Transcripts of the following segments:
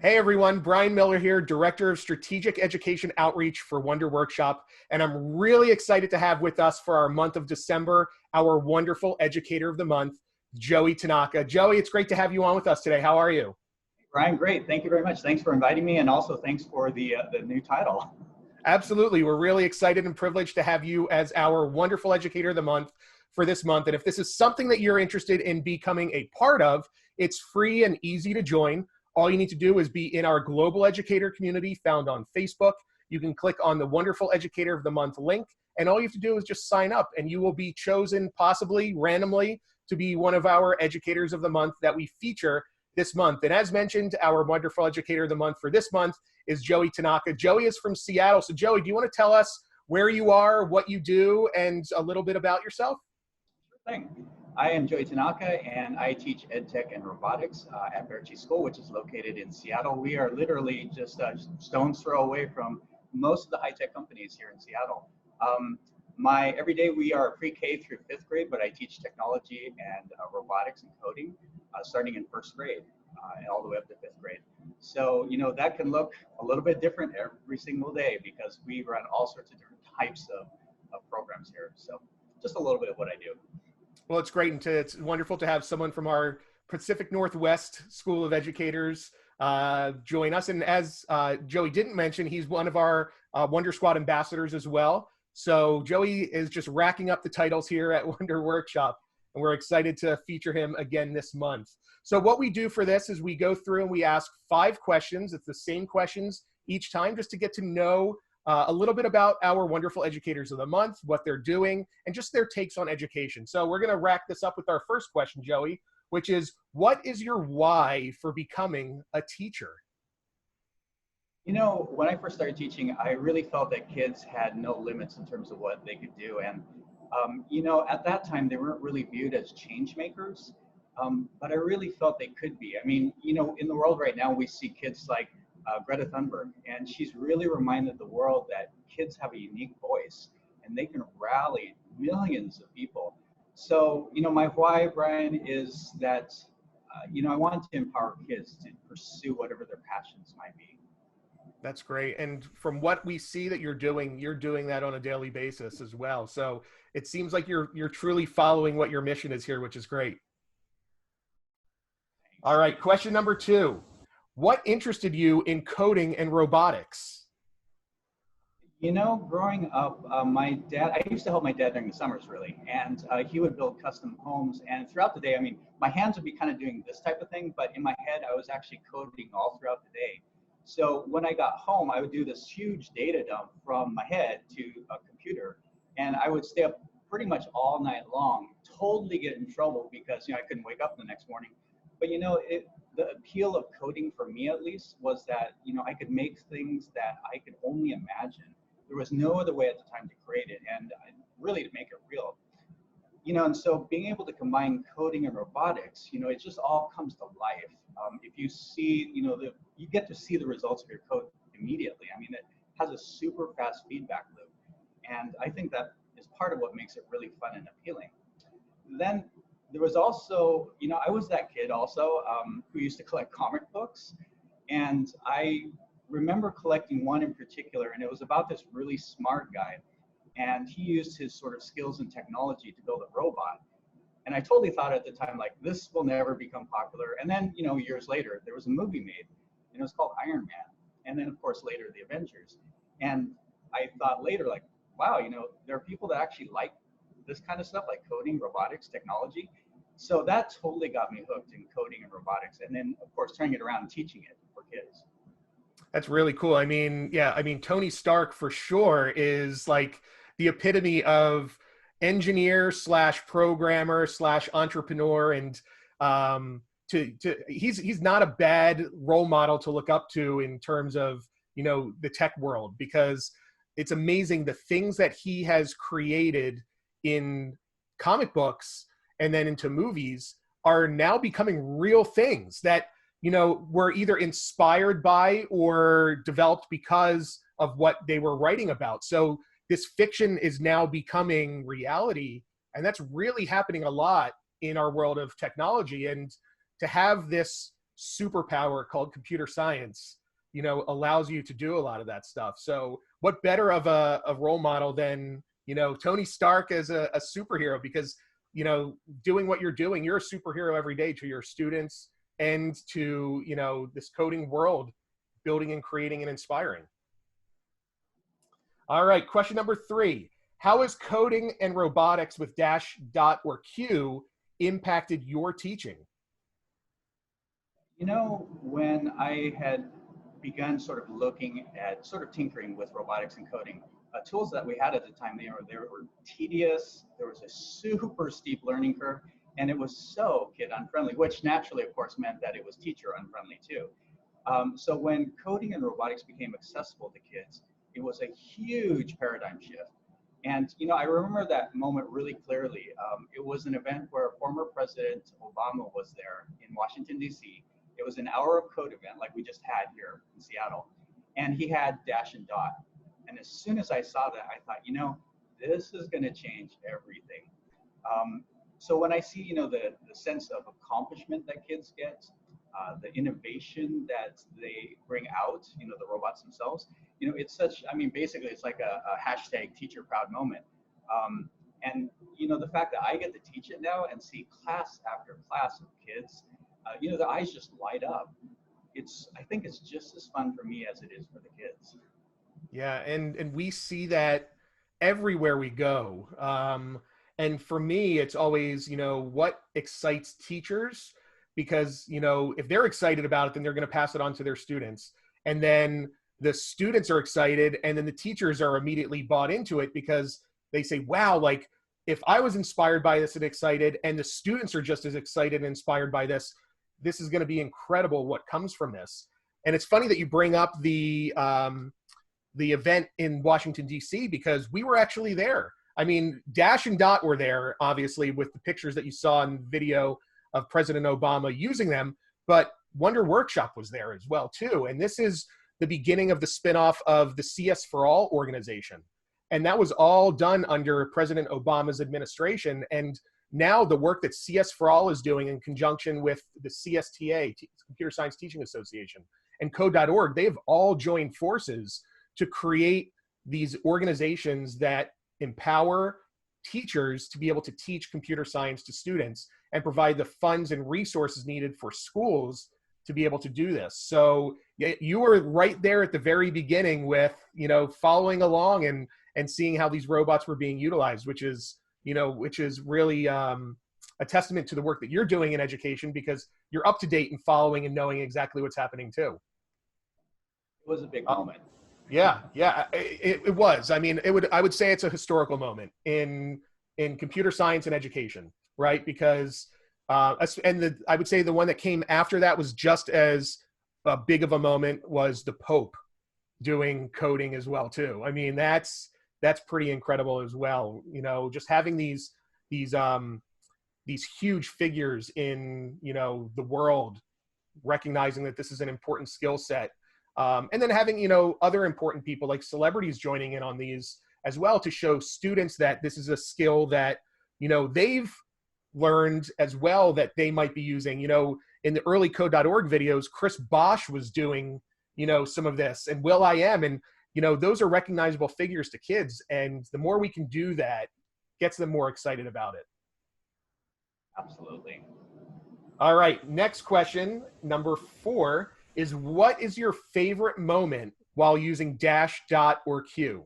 Hey everyone, Brian Miller here, Director of Strategic Education Outreach for Wonder Workshop, and I'm really excited to have with us for our month of December, our wonderful Educator of the Month, Joey Tanaka. Joey, it's great to have you on with us today. How are you? Brian, great. Thank you very much. Thanks for inviting me, and also thanks for the new title. Absolutely. We're really excited and privileged to have you as our wonderful Educator of the Month for this month. And if this is something that you're interested in becoming a part of, it's free and easy to join. All you need to do is be in our global educator community found on Facebook. You can click on the Wonderful Educator of the Month link, and all you have to do is just sign up, and you will be chosen possibly randomly to be one of our Educators of the Month that we feature this month. And as mentioned, our Wonderful Educator of the Month for this month is Joey Tanaka. Joey is from Seattle. So Joey, do you want to tell us where you are, what you do, and a little bit about yourself? Sure thing. I am Joey Tanaka, and I teach EdTech and robotics at Berkeley School, which is located in Seattle. We are literally just a stone's throw away from most of the high-tech companies here in Seattle. Every day we are pre-K through 5th grade, but I teach technology and robotics and coding starting in 1st grade and all the way up to 5th grade. So, that can look a little bit different every single day because we run all sorts of different types of programs here. So just a little bit of what I do. Well, it's great, and it's wonderful to have someone from our Pacific Northwest School of Educators join us. And as Joey didn't mention, he's one of our Wonder Squad ambassadors as well. So Joey is just racking up the titles here at Wonder Workshop, and we're excited to feature him again this month. So what we do for this is we go through and we ask 5 questions. It's the same questions each time, just to get to know a little bit about our wonderful Educators of the Month, what they're doing, and just their takes on education. So we're going to rack this up with our first question, Joey, which is, what is your why for becoming a teacher? When I first started teaching, I really felt that kids had no limits in terms of what they could do. And, at that time, they weren't really viewed as change makers, but I really felt they could be. I mean, in the world right now, we see kids like Greta Thunberg, and she's really reminded the world that kids have a unique voice and they can rally millions of people. So, my why, Brian, is that, I want to empower kids to pursue whatever their passions might be. That's great. And from what we see that you're doing that on a daily basis as well. So it seems like you're truly following what your mission is here, which is great. All right, question number 2. What interested you in coding and robotics? Growing up, I used to help my dad during the summers, really, and he would build custom homes. And throughout the day, I mean, my hands would be kind of doing this type of thing, but in my head, I was actually coding all throughout the day. So when I got home, I would do this huge data dump from my head to a computer, and I would stay up pretty much all night long, totally get in trouble because, I couldn't wake up the next morning. But, the appeal of coding for me, at least, was that, I could make things that I could only imagine. There was no other way at the time to create it, and really to make it real. And so being able to combine coding and robotics, it just all comes to life. If you see, you get to see the results of your code immediately. I mean, it has a super fast feedback loop. And I think that is part of what makes it really fun and appealing. Then there was also, I was that kid also who used to collect comic books. And I remember collecting one in particular, and it was about this really smart guy. And he used his sort of skills and technology to build a robot. And I totally thought at the time, like, this will never become popular. And then, years later, there was a movie made, and it was called Iron Man. And then, of course, later, The Avengers. And I thought later, like, wow, there are people that actually like this kind of stuff, like coding, robotics, technology. So that totally got me hooked in coding and robotics. And then, of course, turning it around and teaching it for kids. That's really cool. I mean, yeah, Tony Stark for sure is like the epitome of engineer / programmer / entrepreneur. And he's not a bad role model to look up to in terms of, the tech world, because it's amazing the things that he has created in comic books and then into movies are now becoming real things that, were either inspired by or developed because of what they were writing about. So this fiction is now becoming reality, and that's really happening a lot in our world of technology. And to have this superpower called computer science, you know, allows you to do a lot of that stuff. So what better of a role model than, you know, Tony Stark as a superhero? Because, you know, doing what you're doing, you're a superhero every day to your students and to, you know, this coding world, building and creating and inspiring. All right, question number 3. How has coding and robotics with Dash, Dot, or Q impacted your teaching? You know, when I had begun sort of looking at sort of tinkering with robotics and coding, tools that we had at the time, they were tedious. There was a super steep learning curve, and it was so kid unfriendly, which naturally, of course, meant that it was teacher unfriendly too. So when coding and robotics became accessible to kids, it was a huge paradigm shift. And you know, I remember that moment really clearly. It was an event where former President Obama was there in Washington, D.C. It was an hour of code event like we just had here in Seattle. And he had Dash and Dot. And as soon as I saw that, I thought, you know, this is going to change everything. So when I see, you know, the sense of accomplishment that kids get, the innovation that they bring out, you know, the robots themselves, you know, it's such, I mean, basically it's like a hashtag teacher proud moment. And, you know, the fact that I get to teach it now and see class after class of kids, you know, their eyes just light up. I think it's just as fun for me as it is for the kids. Yeah, and we see that everywhere we go. And for me, it's always, you know, what excites teachers, because, you know, if they're excited about it, then they're going to pass it on to their students. And then the students are excited, and then the teachers are immediately bought into it because they say, wow, like if I was inspired by this and excited, and the students are just as excited and inspired by this, this is going to be incredible what comes from this. And it's funny that you bring up the event in Washington, D.C., because we were actually there. I mean, Dash and Dot were there, obviously, with the pictures that you saw in video of President Obama using them, but Wonder Workshop was there as well, too. And this is the beginning of the spinoff of the CS for All organization. And that was all done under President Obama's administration. And now the work that CS for All is doing in conjunction with the CSTA, Computer Science Teaching Association, and Code.org, they have all joined forces to create these organizations that empower teachers to be able to teach computer science to students and provide the funds and resources needed for schools to be able to do this. So you were right there at the very beginning with, you know, following along and seeing how these robots were being utilized, which is, you know, which is really a testament to the work that you're doing in education, because you're up to date and following and knowing exactly what's happening too. It was a big moment. Yeah, it was. I mean, I would say it's a historical moment in computer science and education, right? Because I would say the one that came after that was just as big of a moment was the Pope doing coding as well too. I mean, that's pretty incredible as well. You know, just having these huge figures in, you know, the world recognizing that this is an important skill set. And then having, you know, other important people like celebrities joining in on these as well to show students that this is a skill that, you know, they've learned as well that they might be using. You know, in the early Code.org videos, Chris Bosch was doing, you know, some of this, and Will.i.am, and, you know, those are recognizable figures to kids. And the more we can do that, gets them more excited about it. Absolutely. All right, next question, number 4. Is what is your favorite moment while using Dash, Dot, or Q?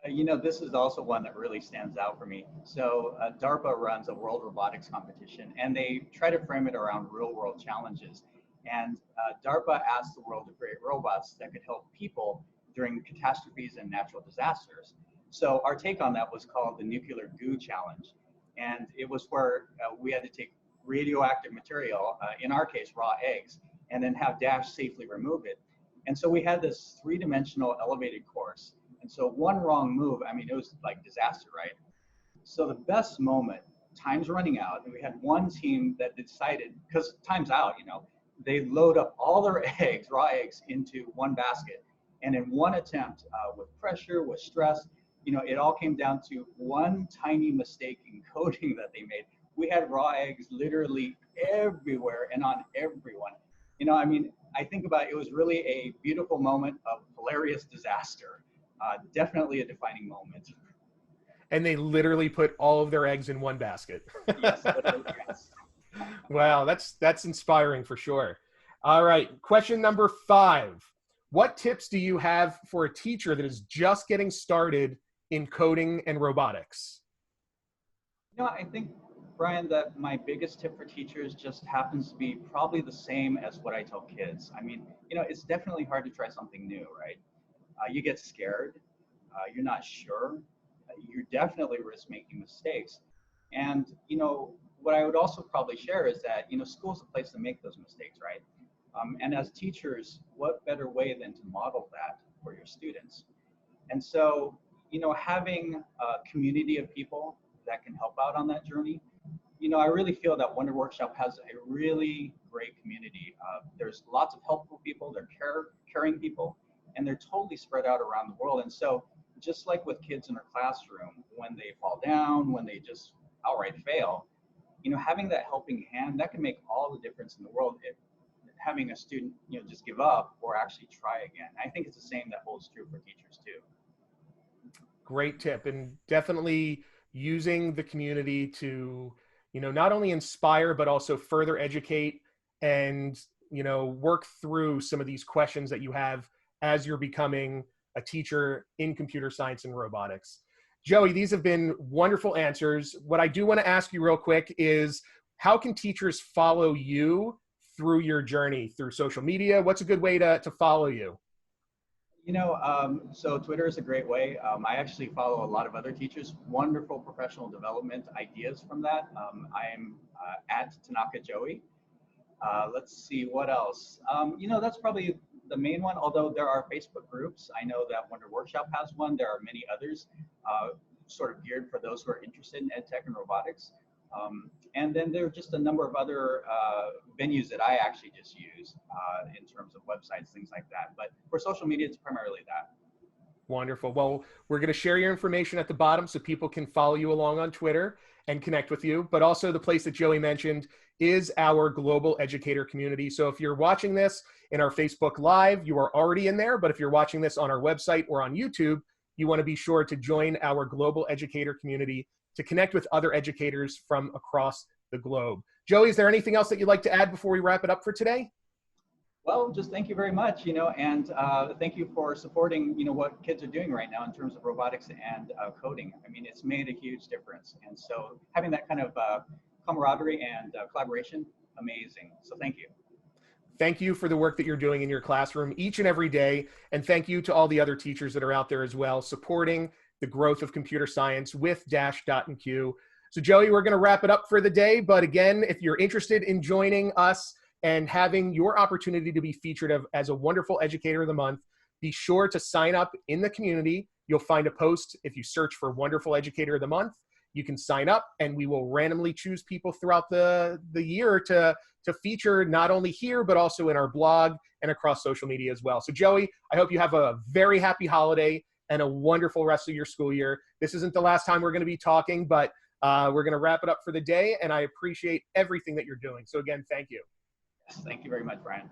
You know, this is also one that really stands out for me. So DARPA runs a world robotics competition, and they try to frame it around real world challenges. And DARPA asked the world to create robots that could help people during catastrophes and natural disasters. So our take on that was called the Nuclear Goo Challenge. And it was where we had to take radioactive material, in our case, raw eggs, and then have Dash safely remove it. And so we had this 3-dimensional elevated course. And so one wrong move, I mean, it was like disaster, right? So the best moment, time's running out, and we had one team that decided, because time's out, you know, they load up all their eggs, raw eggs, into one basket. And in one attempt, with pressure, with stress, you know, it all came down to one tiny mistake in coding that they made, we had raw eggs literally everywhere and on everyone. You know, I mean, I think about it, it was really a beautiful moment of hilarious disaster. Definitely a defining moment. And they literally put all of their eggs in one basket. Yes, literally, yes. Wow, that's inspiring for sure. All right, question number 5. What tips do you have for a teacher that is just getting started in coding and robotics? You know, I think, Brian, that my biggest tip for teachers just happens to be probably the same as what I tell kids. I mean, you know, it's definitely hard to try something new, right? You get scared, you're not sure, you definitely risk making mistakes. And, you know, what I would also probably share is that, you know, school's a place to make those mistakes, right? And as teachers, what better way than to model that for your students? And so, you know, having a community of people that can help out on that journey, you know, I really feel that Wonder Workshop has a really great community. There's lots of helpful people, they're caring people, and they're totally spread out around the world. And so, just like with kids in a classroom, when they fall down, when they just outright fail, you know, having that helping hand, that can make all the difference in the world. If having a student, you know, just give up or actually try again. I think it's the same that holds true for teachers too. Great tip, and definitely using the community to, you know, not only inspire but also further educate and, you know, work through some of these questions that you have as you're becoming a teacher in computer science and robotics. Joey, these have been wonderful answers. What I do want to ask you real quick is, how can teachers follow you through your journey through social media? What's a good way to follow you? You know, so Twitter is a great way. I actually follow a lot of other teachers, wonderful professional development ideas from that. I'm at Tanaka Joey. Let's see what else. You know, that's probably the main one, although there are Facebook groups. I know that Wonder Workshop has one. There are many others sort of geared for those who are interested in ed tech and robotics. And then there are just a number of other venues that I actually just use in terms of websites, things like that. But for social media, it's primarily that. Wonderful. Well, we're going to share your information at the bottom so people can follow you along on Twitter and connect with you. But also the place that Joey mentioned is our global educator community. So if you're watching this in our Facebook Live, you are already in there. But if you're watching this on our website or on YouTube, you want to be sure to join our global educator community to connect with other educators from across the globe. Joey, is there anything else that you'd like to add before we wrap it up for today? Well, just thank you very much, you know, and thank you for supporting, you know, what kids are doing right now in terms of robotics and coding. I mean, it's made a huge difference. And so having that kind of camaraderie and collaboration, amazing. So thank you. Thank you for the work that you're doing in your classroom each and every day. And thank you to all the other teachers that are out there as well, supporting the growth of computer science with Dash, Dot, and Q. So Joey, we're going to wrap it up for the day. But again, if you're interested in joining us and having your opportunity to be featured as a Wonderful Educator of the Month, be sure to sign up in the community. You'll find a post if you search for Wonderful Educator of the Month. You can sign up and we will randomly choose people throughout the year to feature not only here, but also in our blog and across social media as well. So Joey, I hope you have a very happy holiday and a wonderful rest of your school year. This isn't the last time we're going to be talking, but we're going to wrap it up for the day. And I appreciate everything that you're doing. So again, thank you. Yes, thank you very much, Brian.